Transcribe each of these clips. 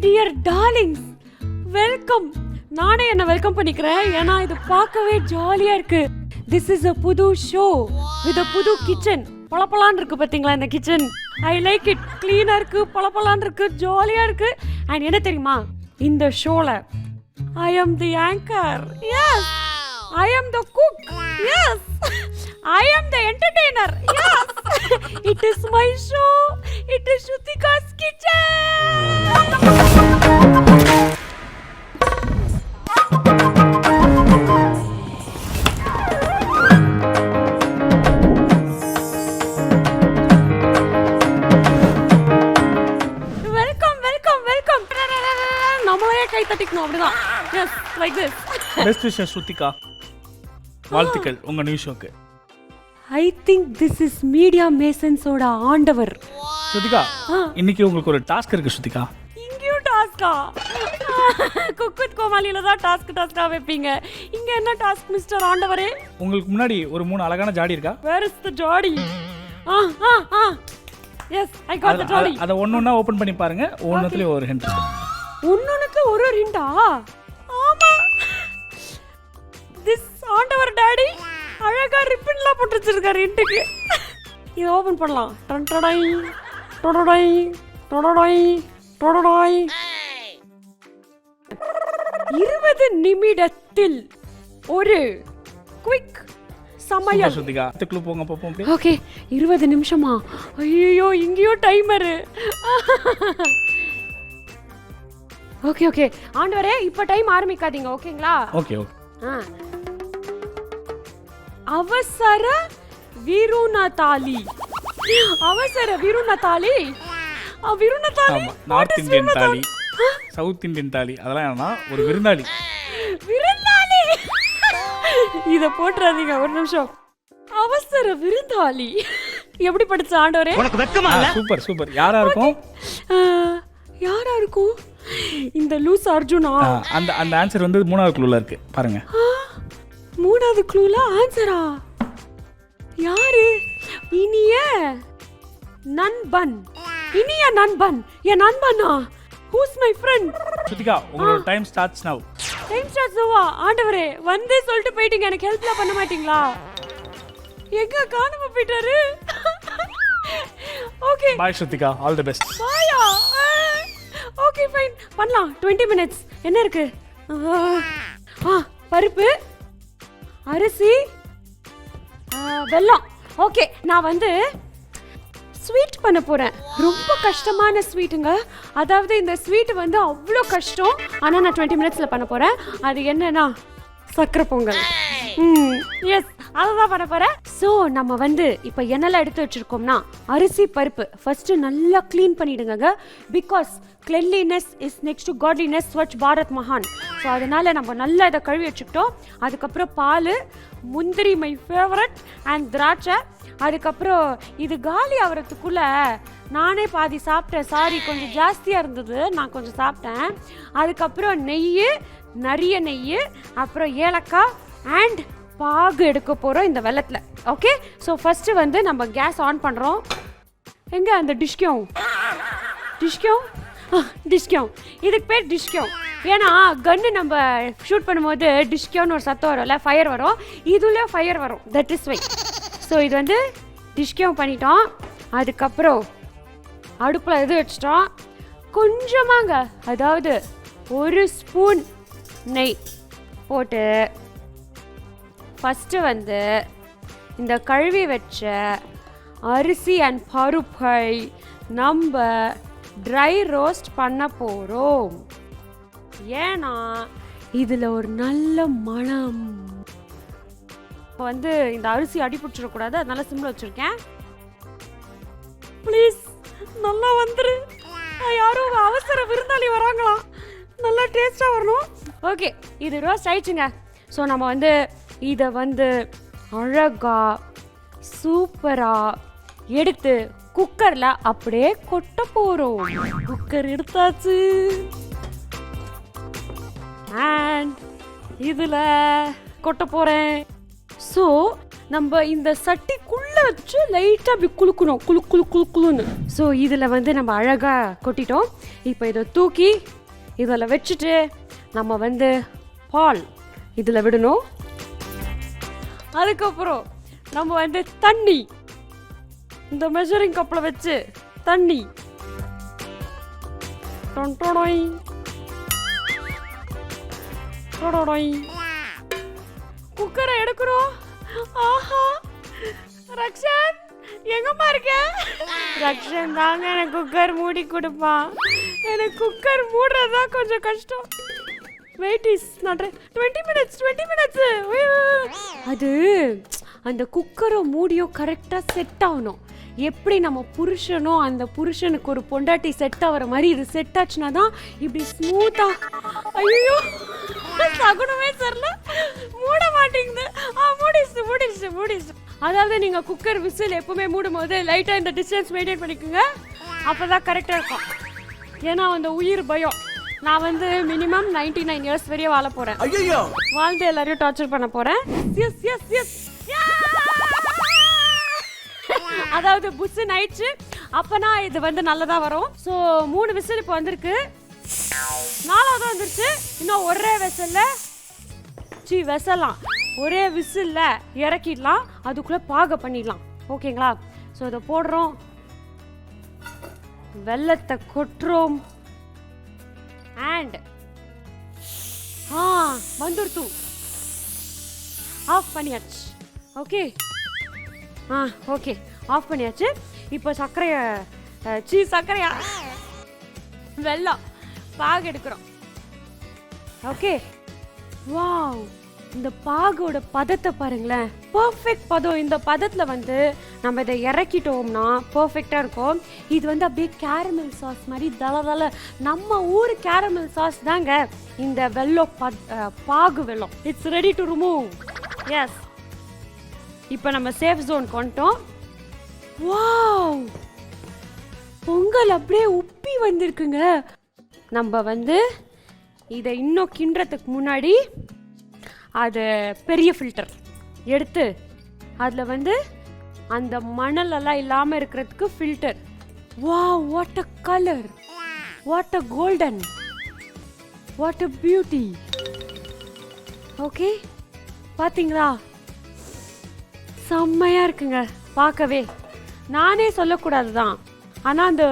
Dear darlings, welcome. நானே என்ன welcome பண்ணிக்கிறேன், ஏன்னா இது பார்க்கவே ஜாலியா இருக்கு. திஸ் இஸ் a புது ஷோ வித் a புது கிச்சன். பளபளன்னு இருக்கு பாத்தீங்களா இந்த கிச்சன்? I like it. கிளீனா இருக்கு, பளபளன்னு இருக்கு, ஜாலியா இருக்கு. அண்ட் என்ன தெரியுமா, இந்த ஷோல I am the anchor. Yes. I am the cook. Yes. I am the entertainer. Yes. It is my show. It is Shrutika's kitchen. நம்மளே கை தட்டிக்கணும் அப்படிதான். Yes, like this. Best wishes Shrutika. வாழ்த்துக்கள் உங்க நியூ ஷோக்கு. I think this is Mediamasons ஓட ஆண்டவர். Shrutika, இன்னைக்கு உங்களுக்கு ஒரு டாஸ்க் இருக்கு Shrutika. இங்கேயும் டாஸ்கா? குக்குத் கோமாளில தான் டாஸ்கா வைப்பீங்க. இங்க என்ன டாஸ்க் மிஸ்டர் ஆண்டவரே? உங்களுக்கு முன்னாடி ஒரு 3 அழகான ஜாடி இருக்கா? Where is the ஜாடி? Yes, I got the ஜாடி. அத ஒவ்வொண்ணா ஓபன் பண்ணி பாருங்க. ஒவ்வொண்ணுலயும் ஒரு ஹிண்ட் இருக்கு. ஒன்னொன்னுக்கு ஒரு ஹிண்டா? ஆமா. This ஆண்டவர் டாடி அழகா ரிப்பன்லாம் போட்டு வச்சிருக்காரு ஹிண்ட்க்கு. இத ஓபன் பண்ணலாம். டடடை டடடை டடடை டடடை. 20 நிமிடத்தில் ஒரு குயிக் சமையல். Shrutika, அதுக்குள்ள போங்க பாப்போம். ஓகே, 20 நிமிஷமா? ஐயோ, இங்கேயோ டைமர். ஓகே ஓகே ஆண்டவரே, இப்ப டைம் ஆரம்பிக்காதீங்க, ஓகேங்களா? Okay okay. அவசர விருணதாலி. அவசர விருணதாலி. விருணதாலி நார்த் இந்தியன் தாலி, சவுத் இந்தியன் தாலி, அதெல்லாம் என்னன்னா ஒரு விருந்தாளி. விருந்தாளி. இத போட்றாதீங்க ஒரு நிமிஷம். அவசர விருந்தாளி எப்படி படிச்ச ஆண்டவரே? உனக்கு வெக்கமா இல்ல? Super super. யாரா இருக்கும்? யாரா இருக்கும்? இந்த லூஸ் அர்ஜுனா. அந்த ஆன்சர் வந்து 3வது க்ளூல இருக்கு பாருங்க. 3வது க்ளூல ஆன்சரா? யாரு? இனிய நண்பன். இனிய நண்பன். என் நண்பனா? Who's my friend? Shrutika, உங்களோட time starts now. Time starts நவா? ஆண்டவரே, வந்தே சொல்லிட்டு போயிட்டீங்க, எனக்கு ஹெல்ப்லாம் பண்ண மாட்டீங்களா? எங்க காணாம போயிட்டாரு? Okay bye Shrutika, all the best. Bhaiya. Okay fine, பண்ணலாம். 20 மினிட்ஸ். என்ன இருக்கு? பருப்பு, அரிசி, வெல்லம். ஓகே, நான் வந்து ஸ்வீட் பண்ண போறேன். ரொம்ப கஷ்டமான ஸ்வீட்டுங்க. அதாவது இந்த ஸ்வீட் வந்து அவ்வளோ கஷ்டம். ஆனால் நான் 20 மினிட்ஸில் பண்ண போறேன். அது என்னன்னா சக்கரை பொங்கல். எஸ், அதுதான் பண்ண போறேன். ஸோ நம்ம வந்து இப்போ என்னெல்லாம் எடுத்து வச்சிருக்கோம்னா, அரிசி, பருப்பு ஃபர்ஸ்ட் நல்லா க்ளீன் பண்ணிடுங்க. Because cleanliness is next to godliness, Swachh Bharat மகான். ஸோ அதனால நம்ம நல்லா இதை கழுவி வச்சுக்கிட்டோம். அதுக்கப்புறம் பால், முந்திரி மை ஃபேவரட், அண்ட் திராட்சை. அதுக்கப்புறம் இது காலி ஆகிறதுக்குள்ள நானே பாதி சாப்பிட்டேன். சாரி, கொஞ்சம் ஜாஸ்தியாக இருந்தது, நான் கொஞ்சம் சாப்பிட்டேன். அதுக்கப்புறம் நெய், நிறைய நெய், அப்புறம் ஏலக்காய் அண்ட் பாகு எடுக்க போகிறோம் இந்த வெள்ளத்தில். ஓகே, ஸோ ஃபஸ்ட்டு வந்து நம்ம கேஸ் ஆன் பண்ணுறோம். எங்கே அந்த டிஷ்கியோம்? இதுக்கு பேர் டிஷ்கியோம். ஏன்னா கன்னு நம்ம ஷூட் பண்ணும்போது டிஷ்கியோன்னு ஒரு சத்தம் வரும்ல, ஃபயர் வரும். இதுலேயே ஃபயர் வரும், தட் இஸ் வை. ஸோ இது வந்து டிஷ்கியோம் பண்ணிட்டோம். அதுக்கப்புறம் அடுப்பில் இது வச்சிட்டோம். கொஞ்சமாங்க, அதாவது 1 ஸ்பூன் நெய் போட்டு ஃபஸ்ட்டு வந்து இந்த கழுவி வச்ச அரிசி அண்ட் பருப்பை நம்ம ட்ரை ரோஸ்ட் பண்ண போகிறோம். ஏன்னா இதில் ஒரு நல்ல மணம் வந்து, இந்த அரிசி அடிப்பிடிச்சிடக்கூடாது, அதனால சிம்மில் வச்சுருக்கேன். ப்ளீஸ் நல்லா வந்துரு. யாரும் அவசர விருந்தாளி வராங்களாம், நல்லா டேஸ்ட்டாக வரணும். ஓகே, இது ரோஸ்ட் ஆயிடுச்சுங்க. ஸோ நம்ம வந்து இதை வந்து அழகா சூப்பராக எடுத்து குக்கரில் அப்படியே கொட்ட போகிறோம். குக்கர் எடுத்தாச்சு. அண்ட் இதில் கொட்ட போகிறேன். ஸோ நம்ம இந்த சட்டிக்குள்ளே வச்சு லைட்டாக அப்படி குலுக்கணும், குலுன்னு. ஸோ இதில் வந்து நம்ம அழகாக கொட்டிட்டோம். இப்போ இதை தூக்கி இதில் வச்சுட்டு நம்ம வந்து பால் இதில் விடணும். அதுக்கப்புறம் நம்ம வந்து தண்ணி இந்த மெஷரிங் கப்பில் வச்சு தண்ணி குக்கரை எடுக்கிறோம். ஆஹா, ரக்ஷன் எங்கம்மா இருக்க? ரக்ஷன் தாங்க எனக்கு குக்கர் மூடி கொடுப்பான். எனக்கு குக்கர் மூடுறதுதான் கொஞ்சம் கஷ்டம். Wait is not 20 minutes. அது அந்த குக்கரை மூடியோ கரெக்டாக செட் ஆகணும். எப்படி நம்ம புருஷனோ அந்த புருஷனுக்கு ஒரு பொண்டாட்டி செட் ஆகிற மாதிரி இது செட் ஆச்சுன்னா தான் இப்படி ஸ்மூத்தாக. ஐயோ, சகுனமே சரில, மூட மாட்டேங்குது. மூடிச்சு. அதாவது நீங்கள் குக்கர் விசில் எப்பவுமே மூடும் போது லைட்டாக இந்த டிஸ்டன்ஸ் மெயின்டைன் பண்ணிக்கோங்க. அப்போ தான் கரெக்டாக இருக்கும். ஏன்னா அந்த உயிர் பயம். நான் வந்து மினிமம் 99 years வரையும் வாழ போகிறேன். வாழ்ந்து எல்லாரையும் டார்ச்சர் பண்ண போகிறேன். எஸ் அதாவது புஷ்ஷுன்னு ஆயிடுச்சு. அப்போனா இது வந்து நல்லதாக வரும். ஸோ 3 விசில் இப்போ வந்திருக்கு. 4வது வந்துருச்சு. இன்னும் ஒரே விசிலில் இறக்கிடலாம். அதுக்குள்ளே பாக பண்ணிடலாம். ஓகேங்களா? ஸோ இதை போடுறோம், வெல்லத்தை கொட்டுறோம். அண்ட் வந்துடுத்து ஆஃப் பண்ணியாச்சு. ஓகே ஆஃப் பண்ணியாச்சு. இப்போ சர்க்கரையா வெல்லம் பாகு எடுக்கிறோம். ஓகே, வாவ், இந்த பாகோட பதத்தை பாருங்களேன், பர்ஃபெக்ட் பதம். இந்த பதத்தில் வந்து நம்ம இதை இறக்கிட்டோம்னா பர்ஃபெக்டாக இருக்கும். இது வந்து அப்படியே கேரமல் சாஸ் மாதிரி தளதள, நம்ம ஊர் கேரமல் சாஸ் தாங்க இந்த வெல்லம் பாகு வெல்லம். It's ready to remove. Yes, இப்போ நம்ம சேஃப் ஜோன் கொண்டோம். வாவ், பொங்கல் அப்படியே உப்பி வந்திருக்குங்க. நம்ம வந்து இதை இன்னும் கிண்டுறதுக்கு முன்னாடி அது பெரிய ஃபில்டர் எடுத்து அதில் வந்து அந்த மணலெல்லாம் இல்லாமல் இருக்கிறதுக்கு filter. Wow, what a colour, what a golden, what a beauty. Okay, பார்த்தீங்களா? செம்மையாக இருக்குங்க பார்க்கவே. நானே சொல்லக்கூடாது தான், ஆனால் அந்த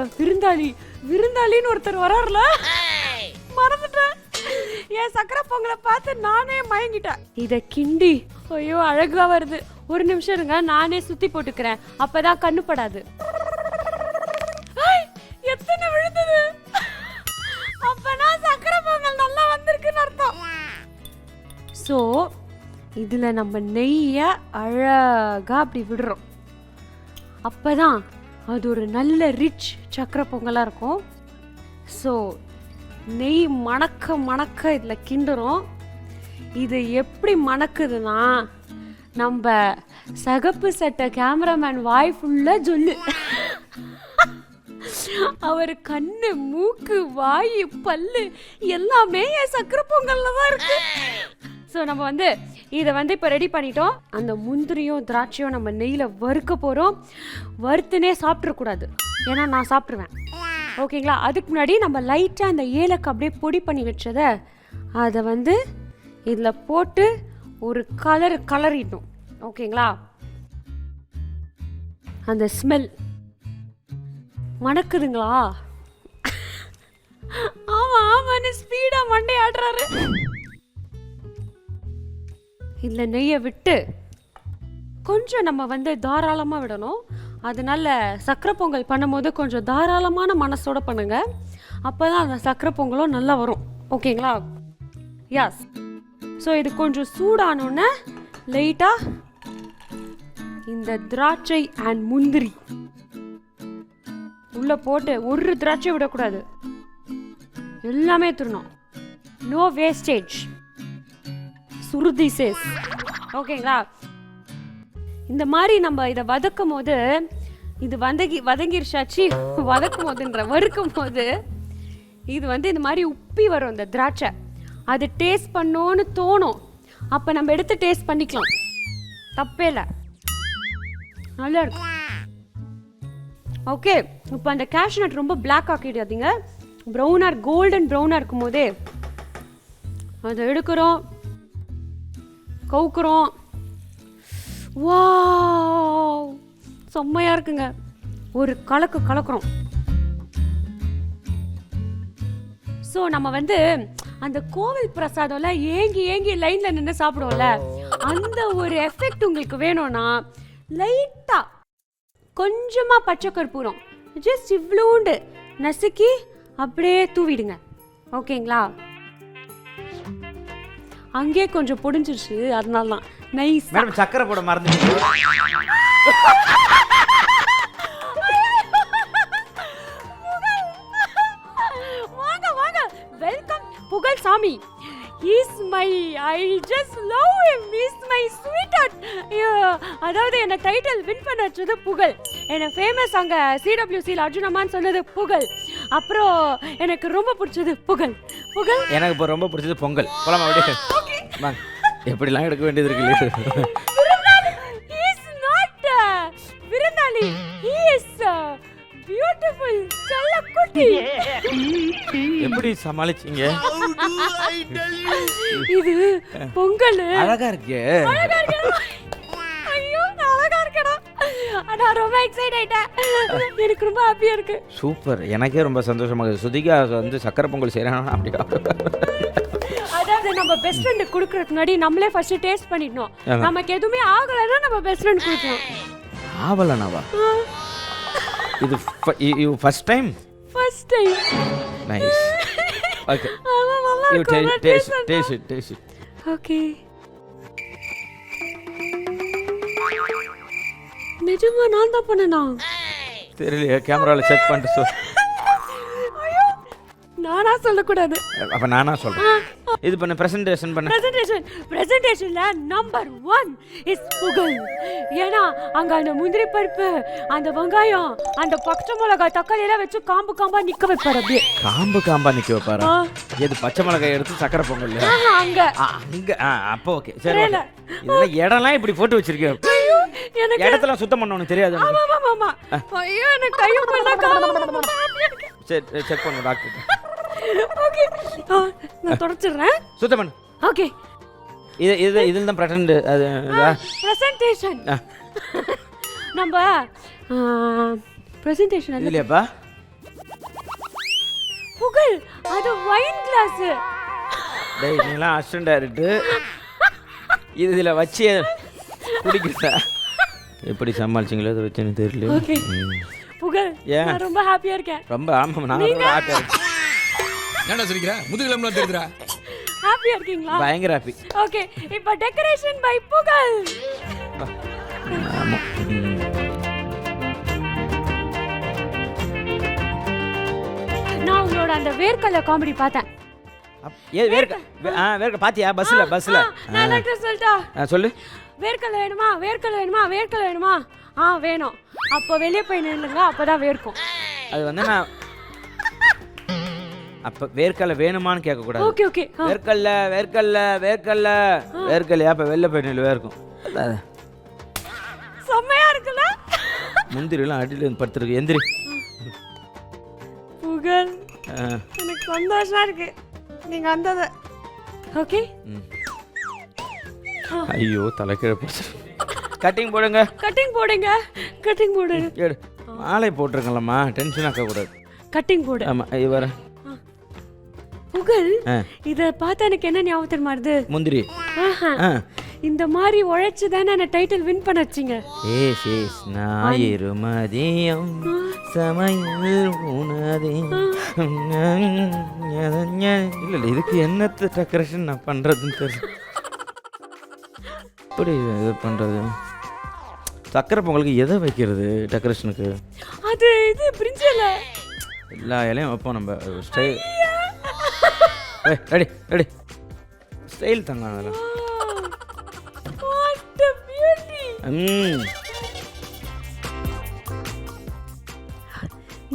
விருந்தாளின்னு ஒருத்தர் வராருல, மறந்துட்டேன். என் சக்கரை பொங்கலை பார்த்து நானே மயங்கிட்டேன். இதை கிண்டி, ஐயோ அழகா வருது. ஒரு நிமிஷம் இருங்க, நானே சுத்தி போட்டுக்கிறேன், அப்பதான் கண்ணுப்படாது. எத்தனை விழுந்தது! அப்பனா சக்கரை பொங்கல் நல்லா வந்திருக்குன்னு அர்த்தம். ஸோ இதுல நம்ம நெய்ய அழகா அப்படி விடுறோம். அப்பதான் அது ஒரு நல்ல ரிச் சக்கரை பொங்கலா இருக்கும். ஸோ நெய் மணக்க இதில் கிண்டுறோம். இது எப்படி மணக்குதுன்னா, நம்ம சகப்பு சட்டை கேமராமேன் வாய் ஃபுல்லாக சொல்லு. அவர் கண்ணு, மூக்கு, வாய், பல்லு எல்லாமே என் சக்கரை பொங்கல்ல தான் இருக்கு. ஸோ நம்ம வந்து இதை வந்து இப்போ ரெடி பண்ணிட்டோம். அந்த முந்திரியும் திராட்சையும் நம்ம நெய்யில் வறுக்க போகிறோம். வறுத்துனே சாப்பிட்றக்கூடாது, ஏன்னா நான் சாப்பிட்ருவேன். ஓகேங்களா? அதுக்கு முன்னாடி நம்ம லைட்டாக அந்த ஏலக்காய் அப்படியே பொடி பண்ணி வச்சதை அதை வந்து இதில் போட்டு ஒரு கலரிடணும். ஓகேங்களா? அந்த ஸ்மெல் மணக்குதுங்களா? ஆமான்னு ஸ்பீடாக மண்டை ஆடுறாரு. இதில் நெய்யை விட்டு கொஞ்சம் நம்ம வந்து தாராளமாக விடணும். அதனால சக்கரை பொங்கல் பண்ணும்போது கொஞ்சம் தாராளமான மனசோட பண்ணுங்க. அப்போ தான் அந்த சக்கரை பொங்கலும் நல்லா வரும். ஓகேங்களா? எஸ். ஸோ இது கொஞ்சம் சூடானோன்னே லைட்டாக இந்த திராட்சை அண்ட் முந்திரி உள்ளே போட்டு, ஒரு திராட்சை விடக்கூடாது, எல்லாமே திருணும். நோ வேஸ்டேஜ், சுருதி சேஸ். ஓகேங்களா? இந்த மாதிரி நம்ம இதை வதக்கும் போது, இது வதங்கிருச்சாச்சு, வறுக்கும் போது இது வந்து இந்த மாதிரி உப்பி வரும் இந்த திராட்சை. அது டேஸ்ட் பண்ணோன்னு தோணும். அப்போ நம்ம எடுத்து டேஸ்ட் பண்ணிக்கலாம், தப்பே இல்லை. நல்லா இருக்கு. ஓகே, இப்போ அந்த கேஷ்யூ நட் ரொம்ப பிளாக் ஆக்கிடாதீங்க. ப்ரௌனாக கோல்டன் ப்ரௌனாக இருக்கும் போதே அதை எடுக்கிறோம், கவுக்குறோம். வாவ், செம்மையா இருக்குங்க. ஒரு கலக்குறோம். ஸோ நம்ம வந்து அந்த கோவில் பிரசாதம்ல ஏங்கி லைன்ல நின்று சாப்பிடுவோம்ல, அந்த ஒரு எஃபெக்ட் உங்களுக்கு வேணும்னா லைட்டா கொஞ்சமா பச்சை கற்பூரம் ஜஸ்ட் இவ்வளோண்டு நசுக்கி அப்படியே தூவிடுங்க. ஓகேங்களா? அங்கே கொஞ்சம் பொடிஞ்சிருச்சு, அதனால தான் நைஸ். மேடம் சக்கரை போட மறந்துட்டீங்க. வெல்கம் புகழ் சாமி. I just love him. He's my sweetheart. அதாவது என்ன டைட்டில் வின் பண்ண வச்சது புகழ். என்ன ஃபேமஸ் அங்க CWCல அர்ஜுனமான்னு சொன்னது புகழ். அப்புறம் எனக்கு ரொம்ப பிடிச்சது புகழ். எனக்கு இப்போ ரொம்ப பிடிச்சது பொங்கல். போலாமா அப்படியே? வாங்க. எப்படிலாம் எடுக்க வேண்டியது இருக்கு. He is not விருந்தாளி. He is beautiful செல்லக்குட்டி. எப்படி சமாளிச்சீங்க? இது பொங்கல். அழகா இருக்கு. ஐயோ, அழகா இருக்கடா. நான் ரொம்ப எக்ஸைட் ஆயிட்டேன். எனக்கு ரொம்ப ஹாப்பியா இருக்கு. சூப்பர். எனக்கே ரொம்ப சந்தோஷமா இருக்கு. சுதிகா வந்து சக்கரை பொங்கல் செய்யறாங்க அப்படியே. அதாவது நம்ம பெஸ்ட் ஃப்ரெண்ட் குடுக்கறதுக்கு முன்னாடி நம்மளே ஃபர்ஸ்ட் டேஸ்ட் பண்ணிடணும். நமக்கு எதுவுமே ஆகலன்னா நம்ம பெஸ்ட் ஃப்ரெண்ட் குடுக்கணும். ஆவலனாவா? இது you first time? First time. Nice. Okay. You taste it. Okay. நிஜமா நான் தான் பண்ணனா? தெரியலையே, கேமரால செக் பண்ணிட்டு சொல். நானா சொல்லக்கூடாது. அப்ப நானா சொல்றேன். இது பண்ண பிரசன்டேஷன்ல நம்பர் 1 இஸ் புகழ். ஏன்னா அங்க அந்த முந்திரி பருப்பு, அந்த வெங்காயம், அந்த பச்சை மிளகாய், தக்காளி எல்லாம் வச்சு காம்பா நிக்க வைப்பாரு. அப்படியே காம்பா நிக்க வைப்பாரா? இது பச்சை மிளகாய் எடுத்து சக்கரை பொங்கல் அங்க அப்போ ஓகே சரி. இதெல்லாம் இடம்லாம் இப்படி போட்டு வச்சிருக்கேன். இடத்துல சுத்தம் பண்ணணும் தெரியாது. ஆமா. ஐயோ, எனக்கு கையும் பண்ண சரி செக் பண்ணு டாக்டர். ஓகே, நான் தொடச்சிடுறேன். சுத்தம் பண்ணு. ஓகே, இதுல தான் பிரசன்டேஷன். நம்ம பிரசன்டேஷன் இல்லையாப்பா? புகழ், அது வைன் கிளாஸ். டேய், நீலாம் அசிஸ்டன்ட் டைரக்டர். இதுல வச்சு குடிக்கிறதா? எப்படி சமாளிச்சீங்களோ அதை வச்சு எனக்கு தெரியல. ஓகே புகழ், நான் ரொம்ப ஹாப்பியா இருக்கேன். ரொம்ப ஆமா, நான் ரொம்ப ஹாப்பியா இருக்கேன். என்னடா சொல்றீங்க? முதுகுலம்லாம் தெரியுதுடா. ஹாப்பியா இருக்கீங்களா? பயங்கர ஹாப்பி. ஓகே, இப்போ டெக்கரேஷன் பை புகழ். ஆமா. நான் உங்களோட அந்த வேர்க்கல்ல காமெடி பார்த்தேன். வேர்க்க பாத்தியா? பஸ்ல நான் டாக்டர் சொல்லிட்டா சொல்லு. வேர்க்கல்ல வேணுமா? வேணும். அப்போ வெளியே போய் நில்லுங்க, அப்பதான் வேர்க்கும். அது வந்து நான் அப்ப வேர்க்கல்ல வேணுமான்னு கேட்க கூடாது. ஓகே. வேர்க்கல்லையா? அப்ப வெளில போய் நில்லு, வேர்க்கும். செம்மையா இருக்குல்ல? முந்திரிலாம் அடியில படுத்துருக்கு. எந்திரி புகழ். எனக்கு சந்தோஷமா இருக்கு நீங்க வந்தது. ஓகே. ஐயோ, தலைக்கீழ போச்சு. கட்டிங் போடுங்க. மாலை போட்டுருக்கலாமா? டென்ஷன் ஆக்க கூடாது. கட்டிங் போடு. ஆமா, வர புகழ். இத பார்த்தா எனக்கு என்ன ஞாபகம் வருது? முந்திரி. இந்த மாதிரி உழைச்சு தானே நான் டைட்டில் வின் பண்ண வச்சீங்க. ஞாயிறு மதியம் சமையல் உணவே. இல்ல இதுக்கு என்னத்த டெக்கரேஷன் நான் பண்றதுன்னு தெரியல. எப்படி இது பண்றது? சக்கரை பொங்கலுக்கு எதை வைக்கிறது டெக்கரேஷனுக்கு? அது இது பிரிஞ்சல. எல்லா இலையும் வைப்போம் நம்ம. ஸ்டைல் ரெடி ஸ்டைல் தாங்க அதெல்லாம். What a beauty.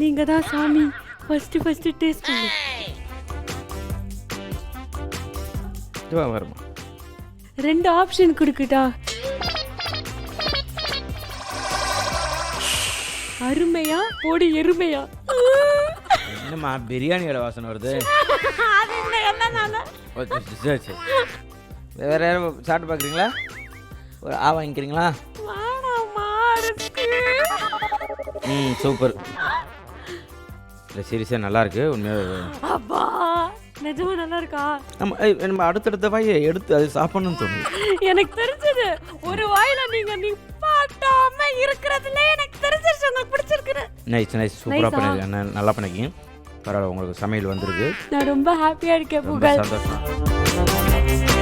நீங்க தான் சாமி ஃபர்ஸ்ட் டேஸ்ட் பண்ணு. இதுவா வருமா? 2 ஆப்ஷன் கொடுக்குடா. அருமையா போடி எருமையா? என்னம்மா பிரியாணியோட வாசனை வருது? அது இந்த எண்ணெய்னால. சரி சரி. வேற யாரும் சாப்பிட்டு பார்க்குறீங்களா? ஒரு வாங்கிக்கிறீங்களா? வேணாம்மா, ரிஸ்க். சூப்பர். இல்லை சீரியஸாக நல்லா இருக்கு உண்மையாக. அப்பா நிஜமா நல்லா இருக்கா? நம்ம அடுத்தடுத்த வாயை எடுத்து அது சாப்பிடணும்னு தோணுது. எனக்கு தெரிஞ்சது ஒரு வாயில நீங்க நிப்பாட்டாம இருக்கிறதுல எனக்கு தெரிஞ்சிருச்சு உங்களுக்கு பிடிச்சிருக்கு. நைஸ் சூப்பராக பண்ணிருக்கேன். நல்லா பண்ணிருக்கீங்க. பரவாயில்ல, உங்களுக்கு சமையல் வந்திருக்கு. நான் ரொம்ப ஹாப்பியா இருக்கேன் ரொம்ப புகழ். சந்தோஷம்.